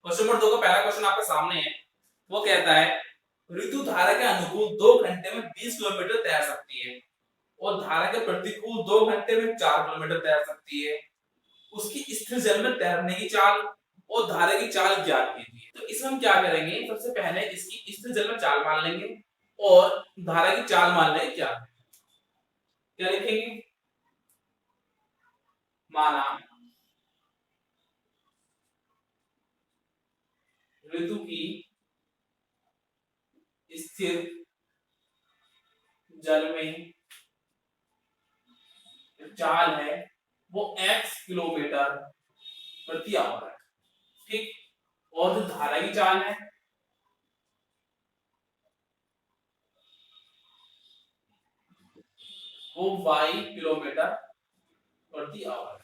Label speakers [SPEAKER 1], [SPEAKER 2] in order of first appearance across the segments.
[SPEAKER 1] Question number 2 का पहला question आपके सामने है। वो कहता है ऋतु धारा के अनुकूल 2 घंटे में 20 किलोमीटर तैर सकती है और धारा के प्रतिकूल 2 घंटे में 4 किलोमीटर तैर सकती है। उसकी स्थिर जल में तैरने की चाल और धारा की चाल ज्ञात कीजिए। तो इसमें हम क्या करेंगे, सबसे पहले इसकी स्थिर जल में चाल मान लेंगे और धारा की चाल मान लेंगे। क्या लिखेंगे? माना ऋतु की स्थिर जल में चाल है वो x किलोमीटर प्रति आवर है, ठीक। और जो धारा की चाल है वो y किलोमीटर प्रति आवर,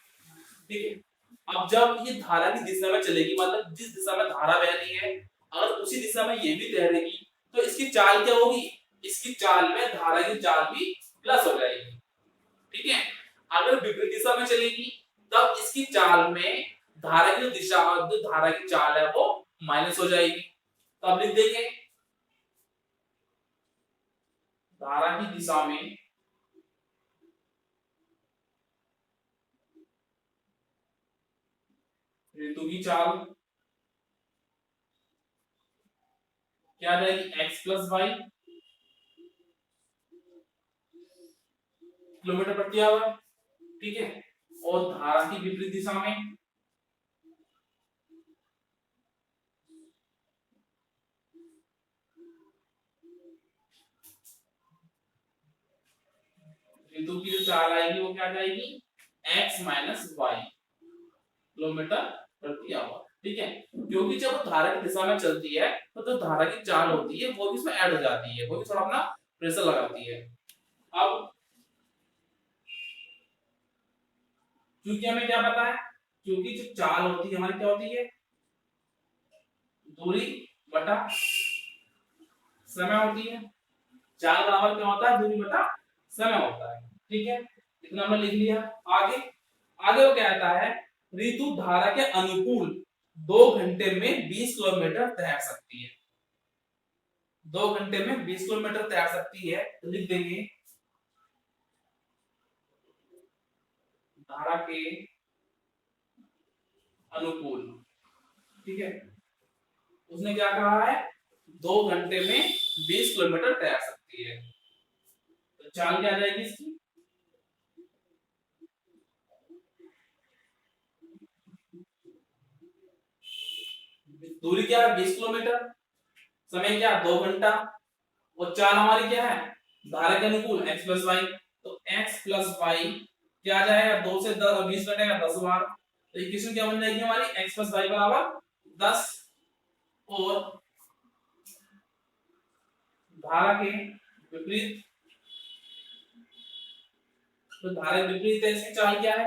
[SPEAKER 1] ठीक है। अब जब ये धारा की दिशा में चलेगी, मतलब जिस दिशा में धारा बह रही है अगर उसी दिशा में ये भी तैरेगी तो इसकी चाल क्या होगी? इसकी चाल में धारा की चाल भी प्लस हो जाएगी, ठीक है। अगर विपरीत दिशा में चलेगी तब इसकी चाल में धारा की दिशा, जो धारा की चाल है वो माइनस हो जाएगी। तो अब लिख देंगे धारा की दिशा में ऋतु की चाल क्या रहेगी? x प्लस वाई किलोमीटर प्रति आवर, ठीक है। और धारा की विपरीत दिशा में ऋतु की जो चाल आएगी वो क्या जाएगी? x माइनस वाई किलोमीटर प्रति आवर, ठीक है। क्योंकि जब धारा की दिशा में चलती है तो जो धारा की चाल होती है वो भी इसमें ऐड हो जाती है, वो भी थोड़ा अपना प्रेशर लगाती है। अब क्योंकि हमें क्या पता है, क्योंकि जो चाल होती है हमारी क्या होती है? दूरी बटा समय होती है। चाल बराबर क्या होता है? दूरी बटा समय होता है, ठीक है। इतना हमने लिख लिया। आगे आगे वो कहता है ऋतु धारा के अनुकूल 2 घंटे में 20 किलोमीटर तैर सकती है। 2 घंटे में 20 किलोमीटर तैर सकती है, तो लिख देंगे धारा के अनुकूल, ठीक है। उसने क्या कहा है? 2 घंटे में 20 किलोमीटर तैर सकती है, तो चाल क्या आ जाएगी इसकी? दूरी क्या है? 20 किलोमीटर। समय क्या? 2 घंटा। और चाल हमारी क्या है? धारा के अनुकूल x प्लस वाई, तो x प्लस वाई क्या आ जाएगा? 2 से 20 कटेगा 10 बार, तो इक्वेशन क्या बन जाएगी हमारी? x प्लस वाई बराबर 10। और धारा के विपरीत, तो धारा के विपरीत है इसकी चाल क्या है?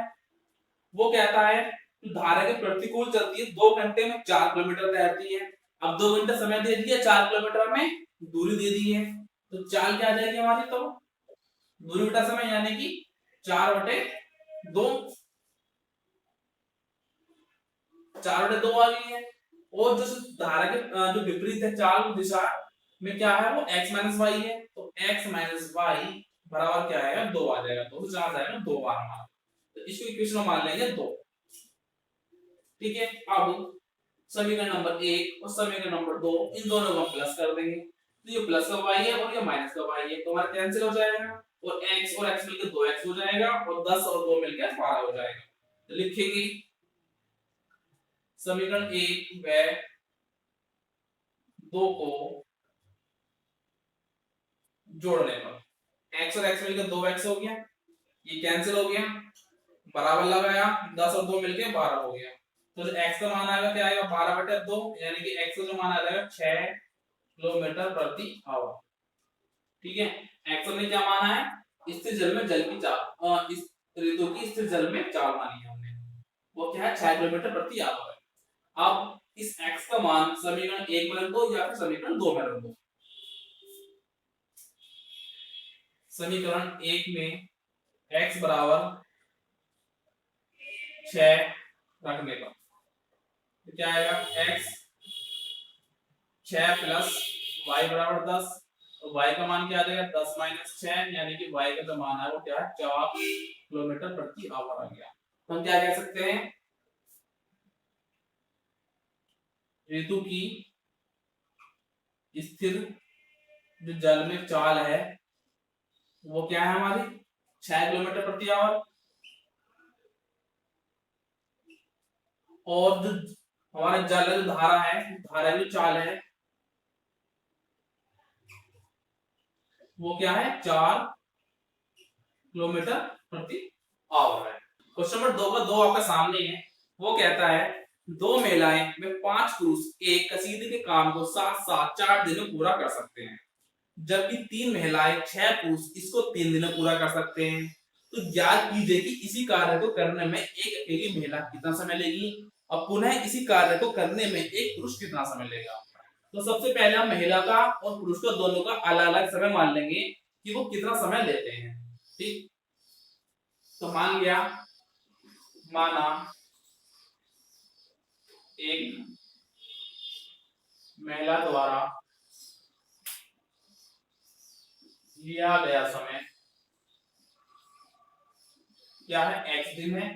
[SPEAKER 1] वो कहता है कि धारा के प्रतिकूल चलती है, 2 घंटे में 4 किलोमीटर तैरती है। अब 2 घंटे समय दे दिया, 4 किलोमीटर में दूरी दे दी है, तो चाल क्या आ जाएगी हमारी? तो दूरी बटा समय यानी कि 4/2, 4/2 आ गई है। और जो धारा के जो विपरीत है चाल दिशा में क्या है? वो x माइनस वाई है, तो x माइनस वाई बराबर क्या आएगा? 2 आ जाएगा। 2 से 4 जाएगा 2 बार हमारा, तो इसको इक्वेशन में मान लेंगे 2, ठीक है। अब समीकरण नंबर 1 और समीकरण नंबर 2 इन दोनों को हम प्लस कर देंगे, तो ये प्लस का y है और ये माइनस का y है, तो हमारा कैंसिल हो जाएगा और x मिलकर 2x हो जाएगा और 10 और 2 मिलकर 12 हो जाएगा। तो लिखेंगे समीकरण 1 व 2 को जोड़ने पर x और x मिलकर 2x हो गया, ये कैंसिल हो गया, बराबर लगाया, 10 और 2 मिलकर 12 हो गया। तो जो x का मान आएगा क्या आएगा? 12/2, यानी कि x का जो मान आ जाएगा 6 किलोमीटर प्रति आवर, ठीक है। x में क्या माना है? स्थिर जल में जल की चाल, इस ऋतु की स्थिर जल में चाल मानी है हमने, वो क्या है? 6 किलोमीटर प्रति आवर है। अब इस x का मान समीकरण 1 में रख दो या फिर समीकरण 2 में रख दो। समीकरण 1 में x बराबर 6 रखने पर तो क्या आएगा? x 6 प्लस वाई बराबर 10। तो वाई का मान क्या आ जाएगा 10 माइनस 6, यानी कि वाई का जो मान है वो क्या है 4 किलोमीटर प्रति आवर आ गया। तो हम क्या कह सकते हैं, ऋतु की स्थिर जो जल में चाल है वो क्या है हमारी 6 किलोमीटर प्रति आवर, और जो हमारा जल जो धारा है, धारा जो चाल है वो क्या है 4 किलोमीटर प्रति आवर है। क्वेश्चन नंबर 2 का 2 आपका सामने है। वो कहता है दो महिलाएं व 5 पुरुष एक कसीदे के काम को साथ साथ 4 दिन में पूरा कर सकते हैं, जबकि 3 महिलाएं 6 पुरुष इसको 3 दिन में पूरा कर सकते हैं। तो ज्ञात कीजिए कि इसी कार्य को करने में एक अकेली महिला कितना समय लेगी और पुनः इसी कार्य को करने में एक पुरुष कितना समय लेगा। तो सबसे पहले हम महिला का और पुरुष का दोनों का अलग अलग समय मान लेंगे कि वो कितना समय लेते हैं। ठीक, तो मान लिया, माना एक महिला द्वारा लिया गया समय क्या है x दिन है,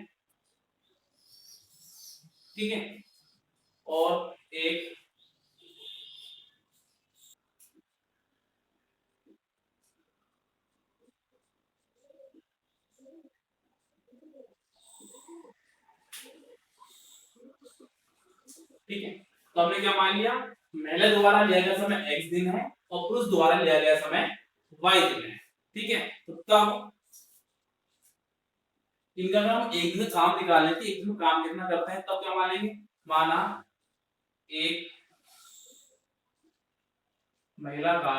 [SPEAKER 1] ठीक है, और एक ठीक है। तो हमने क्या मान लिया, महिला द्वारा लिया गया समय x दिन है और पुरुष द्वारा लिया गया समय y दिन है। ठीक है, तो तब इनका अगर हम एक दिन काम निकालें कि एक दिन काम कितना करते हैं, तब क्या मानेंगे, माना एक महिला का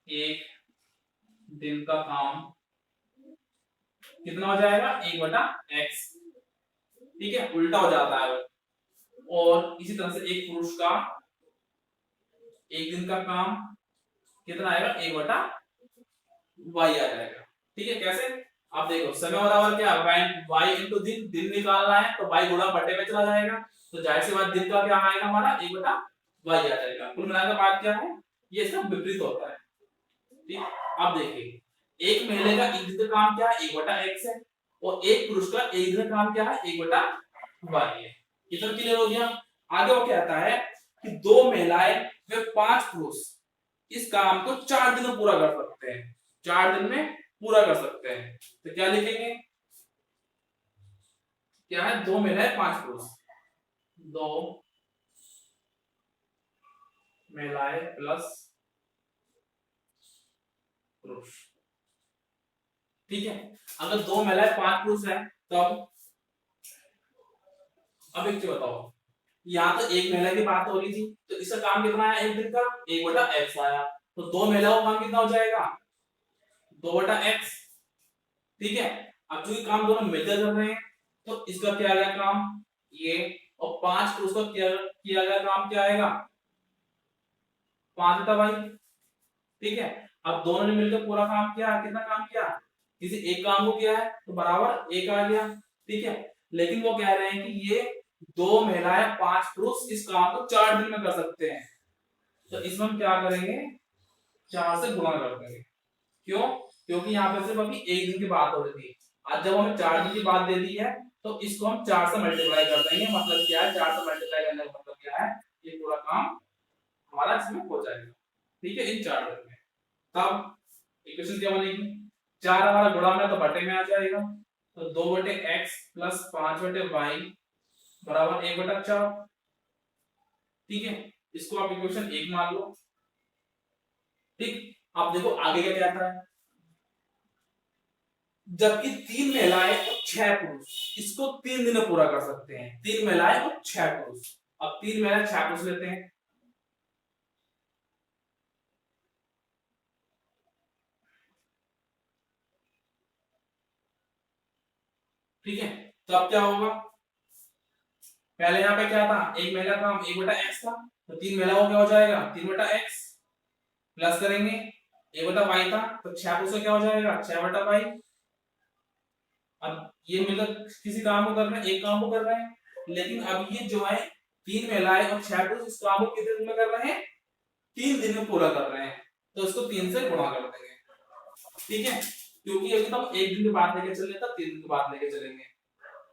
[SPEAKER 1] एक दिन का काम कितना हो जाएगा 1/x, ठीक है, उल्टा हो जाता है। और इसी तरह से एक पुरुष का एक दिन का काम कितना आएगा 1/y आ जाएगा। ठीक है, कैसे, आप देखो समय बराबर क्या y इंटू दिन, दिन निकालना है तो y गुणा बटे में चला जाएगा, तो जाहिर सी बात दिन का क्या आएगा हमारा 1/y आ जाएगा। कुल मिलाकर बात क्या है, ये इसका विपरीत होता है। ठीक, अब देखिए एक महिला का एक दिन का काम क्या है 1/x है और एक पुरुष का एक दिन का काम क्या है 1/y है। इतना क्लियर हो गया। आगे वो कहता है कि दो महिलाएं व 5 पुरुष इस काम को 4 दिन में पूरा कर सकते हैं, 4 दिन में पूरा कर सकते हैं। तो क्या लिखेंगे, क्या है 2 महिलाएं 5 पुरुष, 2 महिलाएं प्लस पुरुष। ठीक है, अगर 2 महिलाएं 5 पुरुष है तब अब एक चीज बताओ, यहाँ तो एक महिला की बात हो रही थी तो इसका काम कितना है एक दिन का 1/x आया, तो 2 महिलाओं का काम कितना हो जाएगा 2/x। ठीक है, अब चूंकि काम दोनों मिलकर कर रहे हैं तो इसका क्या आएगा काम ये, और 5 पुरुष का किया गया काम क्या आएगा 5/y। ठीक है, अब दोनों ने मिलकर पूरा काम किया, कितना काम किया, किसी एक काम को किया है तो बराबर 1 आ गया। ठीक है, लेकिन वो कह रहे हैं कि ये 2 महिलाएं 5 पुरुष इस काम को 4 दिन में कर सकते हैं, तो इसमें हम क्या करेंगे 4 से गुणा कर देंगे। क्यों, क्योंकि यहाँ पे सिर्फ अभी एक दिन की बात हो रही थी, आज जब हमें 4 दिन की बात दे दी है तो इसको हम 4 से मल्टीप्लाई कर देंगे। मतलब क्या है 4 से मल्टीप्लाई करने का मतलब क्या है, ये पूरा काम हमारा इसमें हो जाएगा। ठीक है, इन 4 दिन में। तब इक्वेशन क्या बनेगी, 4 हमारा गुणा में तो बटे में आ जाएगा, तो 2/x प्लस 5/y बराबर 1/4। ठीक है, इसको आप इक्वेशन 1 मान लो। ठीक, आप देखो आगे क्या कहता है, जबकि 3 महिलाएं और 6 पुरुष इसको 3 दिन में पूरा कर सकते हैं, 3 महिलाएं और 6 पुरुष। अब 3 महिलाएं 6 पुरुष लेते हैं, ठीक है, तो अब क्या होगा, पहले यहाँ पे क्या था एक महिला का 1/x था, तो 3 महिलाओं क्या हो जाएगा 3/x प्लस करेंगे 1/y था, तो 6 पुरुष क्या हो जाएगा 6/y। अब ये मिलकर किसी काम को कर रहे हैं, एक काम को कर रहे हैं, लेकिन अब ये जो है 3 महिलाएं और 6 पुरुष इस काम को कितने दिन में कर रहे हैं? 3 दिन में पूरा कर रहे हैं, तो इसको 3 से गुणा कर देंगे। ठीक है, क्योंकि अभी तब 1 दिन के बाद लेके चलेंगे, तब 3 दिन के बाद लेके चलेंगे।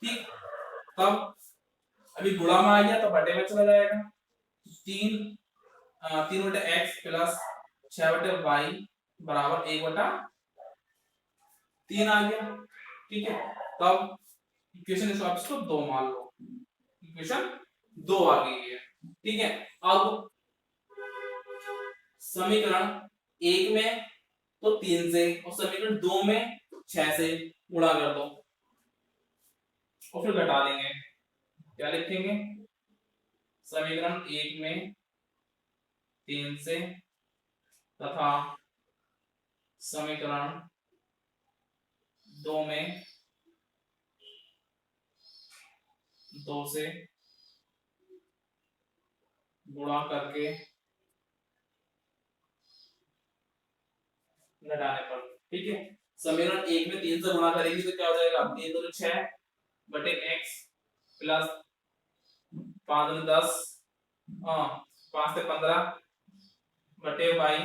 [SPEAKER 1] ठीक, तब अभी गुणा में आ गया तो बटे में चला जाएगा। 3 3 बटे एक्स प्लस 6 बटे वाई बराबर 1 बटा 3 आ गया। ठीक है, तब इक्वेशन हिसाब से 2 मान लो, इक्वेशन 2 आ गई है। ठीक है, अब समीकरण 1 में तो 3 से और समीकरण 2 में 6 से गुणा कर दो और फिर घटा देंगे। क्या लिखेंगे? समीकरण 1 में 3 से तथा समीकरण 2 में 2 से गुणा करके घटाने पर। ठीक है, समीकरण 1 में 3 से गुणा करेंगे तो क्या हो जाएगा? 3 दूनी 6 बटे x प्लस 5 दूनी 10 5 से 15 बटे y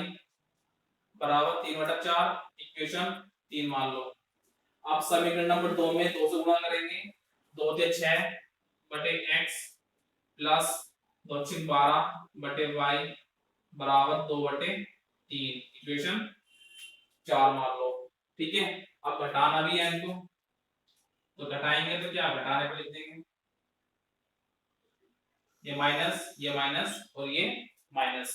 [SPEAKER 1] बराबर 3 बटा 4, इक्वेशन 3 मान लो। अब समीकरण नंबर 2 में 2 से गुणा करेंगे, 2 से 6 बटे x प्लस 2 से 12 बटे y बराबर 2 बटे 3, इक्वेशन 4 मान लो। ठीक है, अब घटाना भी है इनको, तो घटाएंगे तो क्या घटाने पर लिख देंगे, ये माइनस और ये माइनस,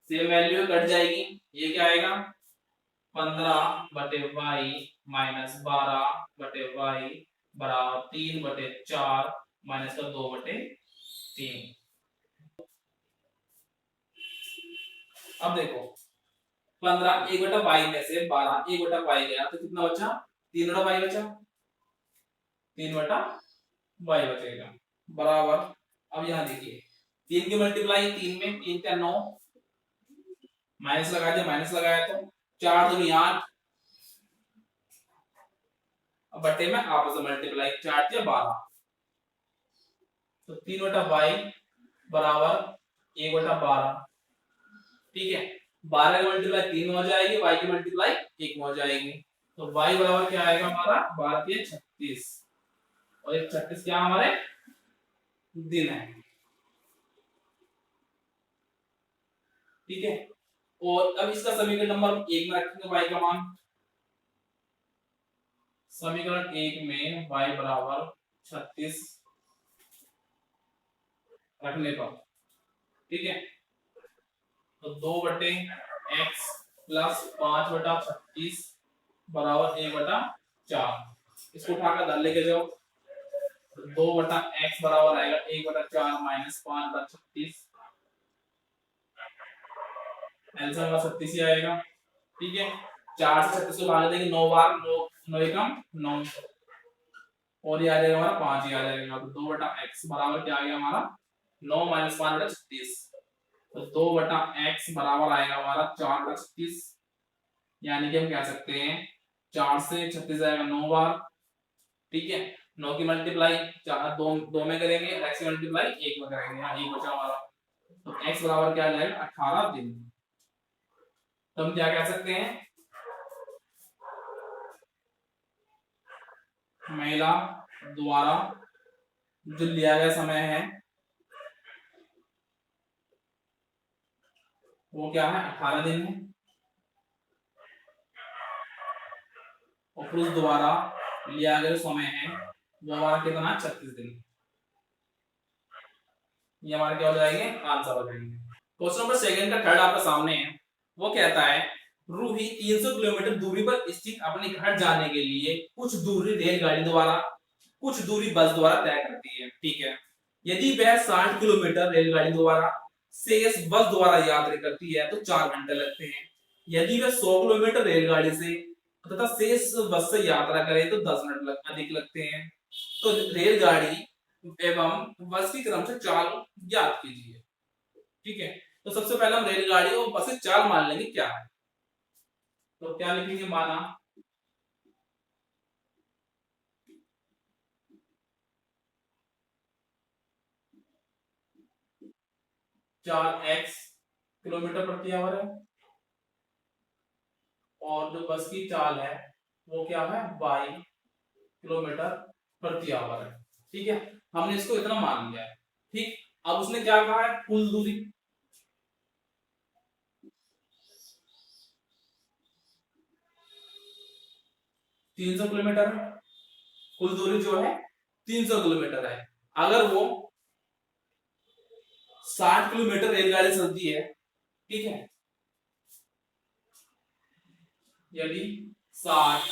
[SPEAKER 1] सेम वैल्यू कट जाएगी। ये क्या आएगा? 15 बटे वाई माइनस 12 बटे वाई बराबर 3 बटे 4 माइनस का 2 बटे 3। अब देखो 15 1 बटा वाई में से 12 1 बटा वाई गया तो कितना बचा? 3 बटा वाई बचा, 3 बटा वाई बचेगा बराबर। अब यहां देखिए 3 की मल्टीप्लाई 3 में 3 का 9 माइनस लगा दिया, माइनस लगाया तो 4 दूनी 8, अब बटे में आपस में मल्टीप्लाई 4 दिया 12, तो 3 बटा वाई बराबर 1 बटा 12। ठीक है, 12 की मल्टीप्लाई 3 में हो जाएगी, y की मल्टीप्लाई 1 में हो जाएगी, तो y बराबर क्या आएगा हमारा? 12 के 36 और ये 36 क्या हमारे दिन है। ठीक है, और अब इसका समीकरण नंबर 1 में रखेंगे y का मान, समीकरण 1 में y बराबर 36 रखने पर। ठीक है, तो 2 बटे x प्लस 5 बटा 36 बराबर 1 बटा 4, इसको उठाकर इधर लेके जाओ, तो 2 बटा x बराबर आएगा 1 बटा 4 माइनस 5 बटा 36, आंसर हमारा 36 ही आएगा। ठीक है, 4 से 36 को भाग देंगे 9 बार, 9 एकम 9 और ये आ जाएगा हमारा 5 ही आ जाएगा, तो 2 बटा x बराबर क्या आ गया हमारा? 9 माइनस 5 बटा 36, तो 2 बटा x बराबर आएगा हमारा 4 बटा 36, यानी कि हम कह सकते हैं 4 से 36 आएगा 9 बार। ठीक है, 9 की मल्टीप्लाई 4 2 में करेंगे, x की मल्टीप्लाई 1 में करेंगे, यहाँ 1 बचा हमारा, तो x बराबर क्या आ जाएगा? 18 दिन। तो हम क्या कह सकते हैं? महिला द्वारा जो लिया गया समय है वो क्या है? 18 दिन है, और पुरुष द्वारा लिया गया समय है वो हमारा कितना है? 36 दिन। ये हमारे क्या हो जाएंगे? आंसर हो जाएंगे। क्वेश्चन नंबर 2 का थर्ड आपके सामने है, वो कहता है रूही 300 किलोमीटर दूरी पर स्थित अपने घर जाने के लिए कुछ दूरी रेलगाड़ी द्वारा कुछ दूरी बस द्वारा तय करती है। ठीक है, यदि वह 60 किलोमीटर रेलगाड़ी द्वारा शेष बस द्वारा यात्रा करती है तो 4 घंटे लगते हैं। यदि वह 100 किलोमीटर रेलगाड़ी से तथा शेष बस से यात्रा करे तो 10 मिनट अधिक लगते हैं। तो रेलगाड़ी एवं बस की क्रम से चाल ज्ञात कीजिए। ठीक है, तो सबसे पहले हम रेलगाड़ी और बस की चाल मान लेंगे क्या है, तो क्या लिखेंगे? माना 4x किलोमीटर प्रति आवर है, और जो बस की चाल है वो क्या है, y किलोमीटर प्रति आवर है। ठीक है, हमने इसको इतना मान लिया है। ठीक, अब उसने क्या कहा है, कुल दूरी। 300 किलोमीटर है, कुल दूरी जो है 300 किलोमीटर है। अगर वो 60 किलोमीटर रेलगाड़ी चलती है, ठीक है, यदि 60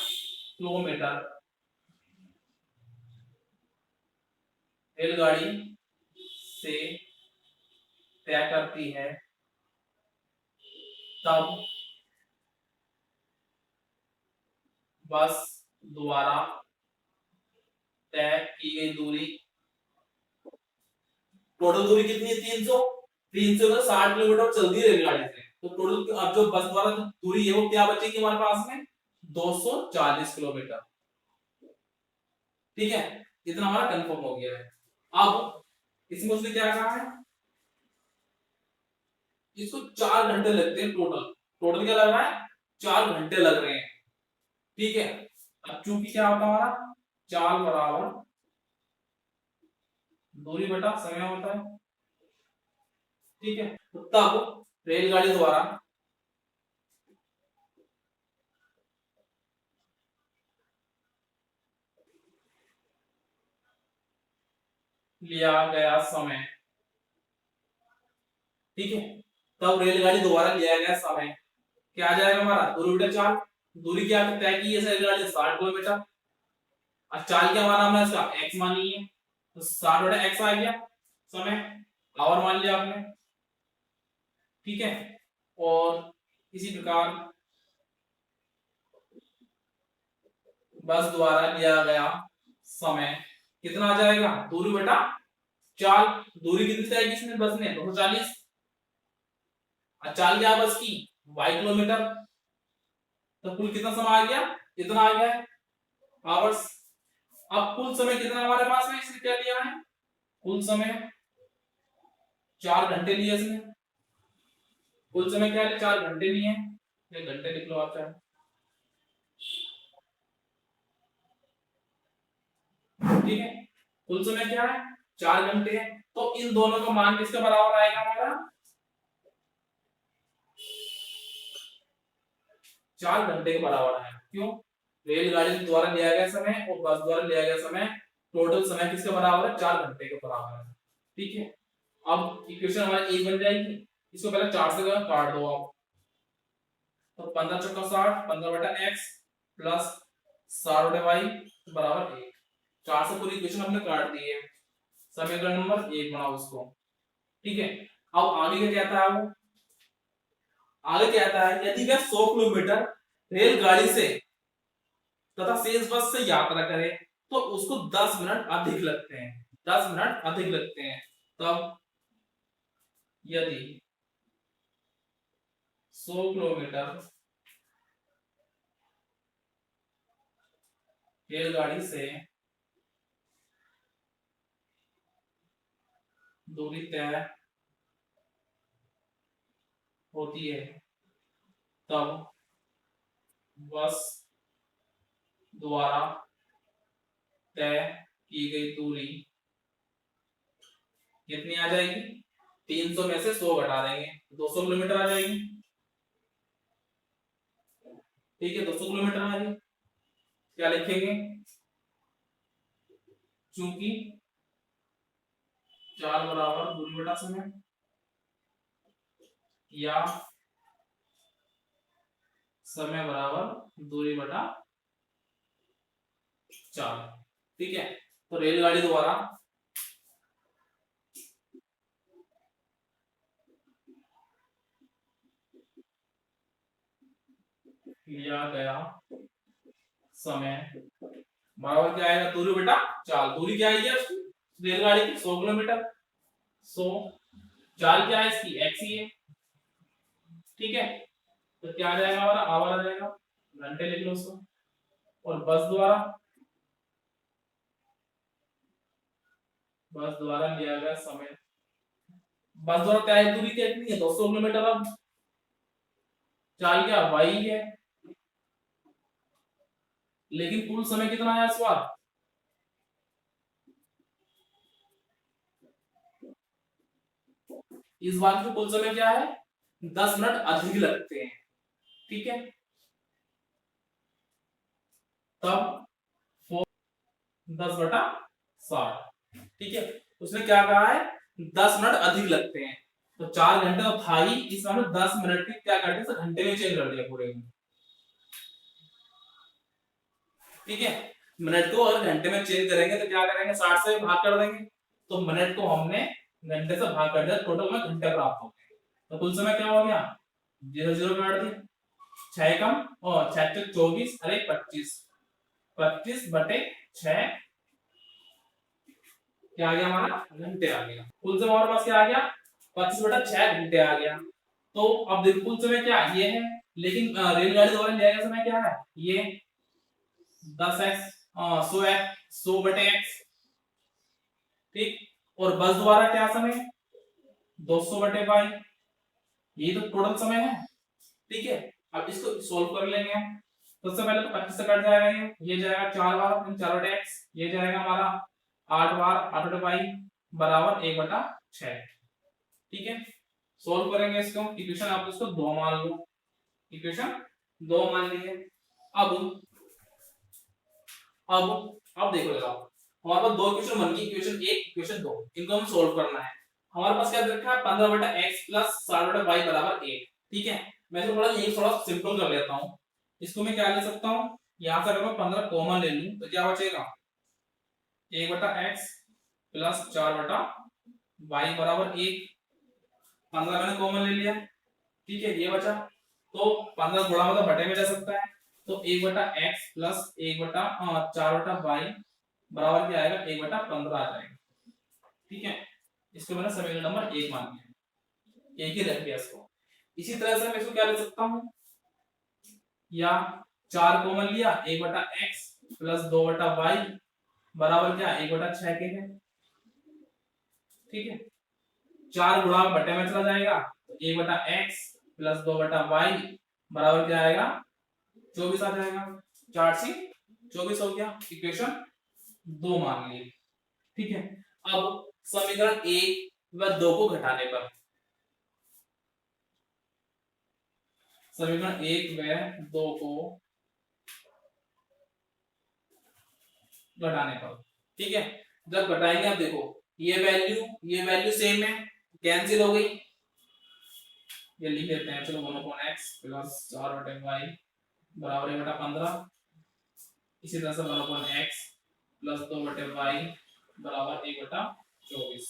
[SPEAKER 1] किलोमीटर रेलगाड़ी से तय करती है, तब बस द्वारा तय की गई दूरी, टोटल दूरी कितनी है, 300। 300 का 60 किलोमीटर चलती है रेलगाड़ी से, तो टोटल अब जो बस द्वारा जो दूरी है वो क्या बचेगी हमारे पास में, 240 किलोमीटर। ठीक है, इतना हमारा कंफर्म हो गया है। अब इसमें उसने क्या कहा है, इसको 4 घंटे लगते हैं टोटल। टोटल क्या लग रहा है, 4 घंटे लग रहे हैं। ठीक है, अब चूंकि क्या होता है हमारा, चाल बराबर दूरी बटा समय होता है। ठीक है, तो तब रेलगाड़ी द्वारा लिया गया समय, ठीक है, तब रेलगाड़ी द्वारा लिया गया समय क्या आ जाएगा हमारा, दूरी बटा चाल। दूरी क्या तय की है रेलगाड़ी, 60 किलोमीटर। और चाल क्या माना हमने, इसका एक्स मानी है, तो 60 बटा x आ गया समय, आवर मान लिया आपने। ठीक है, और इसी प्रकार बस द्वारा लिया गया समय कितना आ जाएगा, दूरी बटा चाल। दूरी कितनी तय की इसने बस ने, 240। और चाल क्या बस की, y किलोमीटर। तो कुल कितना समय आ गया, इतना आ गया है, आवर्स। अब कुल समय कितना हमारे पास में, इसने क्या लिया है, कुल समय 4 घंटे लिए इसने। कुल समय क्या है, 4 घंटे लिए, 1 घंटे लिख लो आप चाहे। ठीक है, कुल समय क्या है, 4 घंटे है। तो इन दोनों का मान किसके बराबर आएगा हमारा, 4 घंटे के बराबर है। क्यों, रेलगाड़ी द्वारा लिया गया समय और बस द्वारा लिया गया समय, टोटल समय किसके बराबर है, 4 घंटे के बराबर है। ठीक है, अब इक्वेशन हमारी एक बन जाएगी। इसको पहले 4 से काट दो आप, तो 15 चौका 60, 15 बटा x प्लस 60 बटा y बराबर 1। 4 से पूरी इक्वेशन हमने काट दी है, समीकरण नंबर 1 बनाओ उसको। ठीक है, अब आगे क्या कहता है वो, आगे कहता है यदि वह 100 किलोमीटर रेलगाड़ी से तथा शेष बस से यात्रा करे तो उसको 10 मिनट अधिक लगते हैं, 10 मिनट अधिक लगते हैं। तब यदि 100 किलोमीटर रेलगाड़ी से दूरी तय होती है, तब बस द्वारा तय की गई दूरी कितनी आ जाएगी, 300 में से 100 घटा देंगे, 200 किलोमीटर आ जाएगी। ठीक है, 200 किलोमीटर आ गई। क्या लिखेंगे, चूंकि चाल बराबर दूरी बटा समय, या समय बराबर दूरी बटा चाल। ठीक है, तो रेलगाड़ी द्वारा लिया गया समय बराबर क्या आएगा, दूरी बटा चाल। दूरी क्या आएगी उसकी, रेलगाड़ी की 100 किलोमीटर, 100, चाल क्या है इसकी, x ही है। ठीक है, तो क्या आ जाएगा हमारा, आवर आ जाएगा, घंटे लिख लो उसको। और बस द्वारा लिया गया समय बस द्वारा तय दूरी कितनी है 200 किलोमीटर। अब चाल क्या वाई है, लेकिन कुल समय कितना है इस बार, इस बार की कुल समय क्या है 10 मिनट अधिक लगते हैं। ठीक है, तब 10/60। ठीक है, उसने क्या कहा है 10 मिनट अधिक लगते हैं, तो 4 घंटे तो था ही, इस बार 10 मिनट के क्या कर दिया घंटे में चेंज कर दिया पूरे में। ठीक है, मिनट को अगर घंटे में चेंज करेंगे तो क्या करेंगे 60 से भाग कर देंगे, तो मिनट को हमने घंटे से भाग कर दिया, टोटल में घंटे प्राप्त हो गए। तो कुल समय क्या हो गया 0 0 काट दिया, 6 कम और 6 24 अरे 25, 25/6 क्या आ गया हमारा घंटे आ गया। कुल समय हमारे पास क्या आ गया 25/6 घंटे आ गया। तो अब देखो कुल समय क्या ये है, लेकिन रेलगाड़ी द्वारा लिया गया समय क्या है ये 10x 100x 100/x। ठीक, और बस द्वारा क्या समय 200/y, ये तो टोटल समय है। ठीक है, अब इसको सॉल्व कर लेंगे हम। तो सबसे पहले तो 25 से कट जाएगा, ये जाएगा 4 बार 4/x, ये जाएगा हमारा 8 बार 8/y बराबर 1/6। ठीक है, सॉल्व करेंगे इसको, इक्वेशन आप इसको 2 मान लो, इक्वेशन 2 मान लिए। अब अब देखो जरा, हमारे पास दो इक्वेशन बन गई, इक्वेशन 1 इक्वेशन 2, इनको हम सॉल्व करना है। हमारे पास क्या रखा है 15/x प्लस 60/y बराबर 1। ठीक है, मैं इसको थोड़ा सिंपल कर लेता हूं, इसको मैं क्या ले सकता हूं, यहां से अगर मैं 15 कॉमन ले लूं तो क्या बचेगा 1/x प्लस 4/y बराबर 1। 15 मैंने कॉमन ले लिया, ठीक है, ये बचा, तो 15 गुणा मतलब बटे में जा सकता है, तो 1/x प्लस 4/y बराबर क्या आएगा 1/15 आ जाएगा। ठीक है, इसको मैंने समीकरण नंबर 1 मान लिया, एक ही रख दिया इसको। इसी तरह से मैं इसको क्या ले सकता हूं, या 4 कॉमन लिया 1/x प्लस 2/y बराबर क्या 1/6 के है। ठीक है, 4 गुणा बटे में चला जाएगा, तो 1/x प्लस 2/y बराबर क्या आएगा 24 आ जाएगा। 4 से 24 हो गया, इक्वेशन 2 मान ली। ठीक है, अब समीकरण 1 व 2 को घटाने पर, समीकरण 1 व 2 को घटाने पर, ठीक है, जब घटाएंगे आप देखो ये वैल्यू सेम है, कैंसिल हो गई, ये लिख लेते हैं चलो 1/x प्लस 4/y बराबर 1/15। इसी तरह से 1/x प्लस 2/y बराबर 1/24।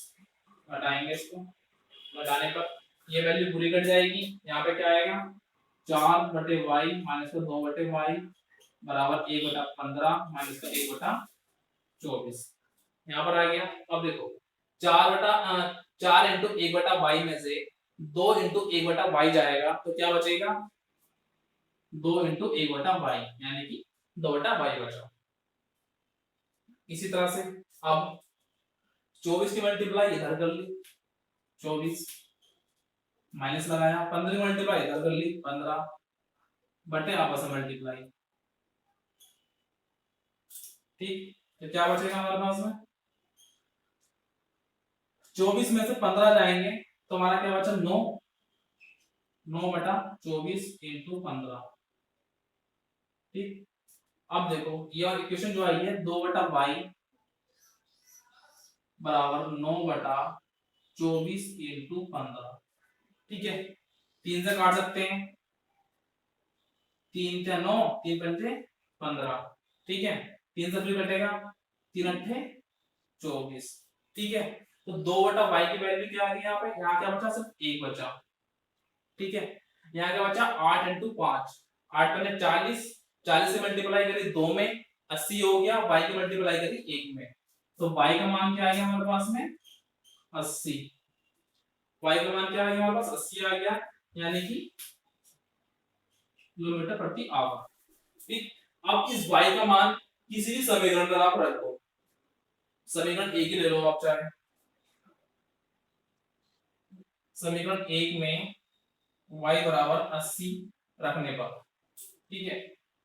[SPEAKER 1] घटाएंगे इसको, घटाने पर ये वैल्यू पूरी कट जाएगी, यहाँ पे क्या आएगा 4/y माइनस 2/y बराबर 1/15 माइनस 1/24। यहाँ पर आ गया। अब देखो 4 इंटू 1/y में से 2 इंटू 1/y जाएगा, तो क्या बचेगा 2 इंटू 1/y यानी कि 2/y बचा। इसी तरह से अब 24 की मल्टीप्लाई इधर कर ली 24, माइनस लगाया 15 की मल्टीप्लाई इधर कर ली 15, बटे आपस में मल्टीप्लाई। ठीक, तो क्या बचेगा हमारे पास में 24 में से 15 जाएंगे तो हमारा क्या बचा 9, 9/24 इंटू 15। ठीक, अब देखो ये और इक्वेशन जो आई है 2/y बराबर 9/24 इंटू 15। ठीक है, 3 से काट सकते हैं, 3 से 9 3 पंचे 15। ठीक है, 3 से 3 कटेगा 3 अट्ठे 24। ठीक है, तो 2/y की वैल्यू क्या आ गई यहाँ पे, यहाँ क्या बचा सिर्फ 1 बचा। ठीक है, यहाँ क्या बचा 8 इंटू 5, 8 पन्ने 40, 40 से मल्टीप्लाई करी 2 में 80 हो गया, y की मल्टीप्लाई करी 1 में, तो y का मान क्या आ गया हमारे पास में 80। y का मान क्या आ गया हमारे पास 80 आ गया, यानी कि किलोमीटर प्रति आवर। ठीक, अब इस y का मान किसी भी समीकरण में आप रखो, समीकरण एक ही ले लो आप चाहे, समीकरण 1 में y बराबर 80 रखने पर, ठीक है।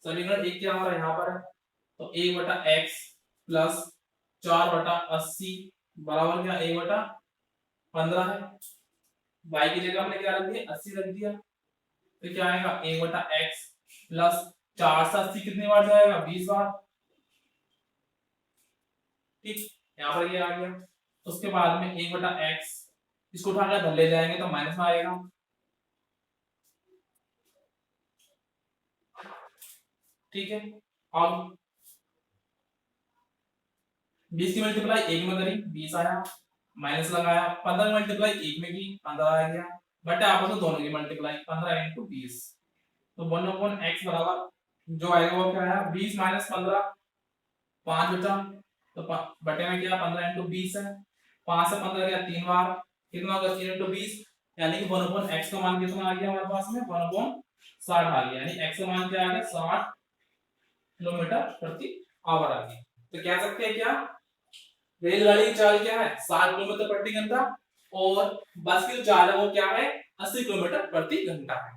[SPEAKER 1] समीकरण 1 क्या हमारा यहाँ पर है, तो 1 बटा एक्स प्लस 4 बटा 80 बराबर क्या 1 बटा 15 है। y की जगह हमने क्या रख दिया 80 रख दिया, तो क्या आएगा 1 बटा एक्स प्लस 4 से 80 कितनी बार जाएगा 20 बार, ठीक। यहाँ पर ये आ गया। उसके बाद में 1 बटा एक्स, इसको उठाकर इधर ले जाएंगे तो माइनस में आएगा, ठीक है। अब 20 की मल्टीप्लाई 1 में करी 20 आया, माइनस लगाया, 15 की मल्टीप्लाई 1 में की 15 आ गया, बट आपस में दोनों की मल्टीप्लाई 15 into 20, तो 1/x बराबर जो आएगा वो क्या आया 20 माइनस 15 5 बचा, तो बटे में क्या 15 into 20 है, 5 से 15 गया 3 बार, कितना होगा 3 into 20, यानी कि 1/x का मान कितना आ गया हमारे पास में 1/60 आ गया, यानी x का मान क्या आ गया 60 किलोमीटर प्रति आवर आ गया। तो कह सकते हैं क्या रेलगाड़ी की चाल क्या है 60 किलोमीटर प्रति घंटा और बस की जो चाल है वो क्या है 80 किलोमीटर प्रति घंटा है।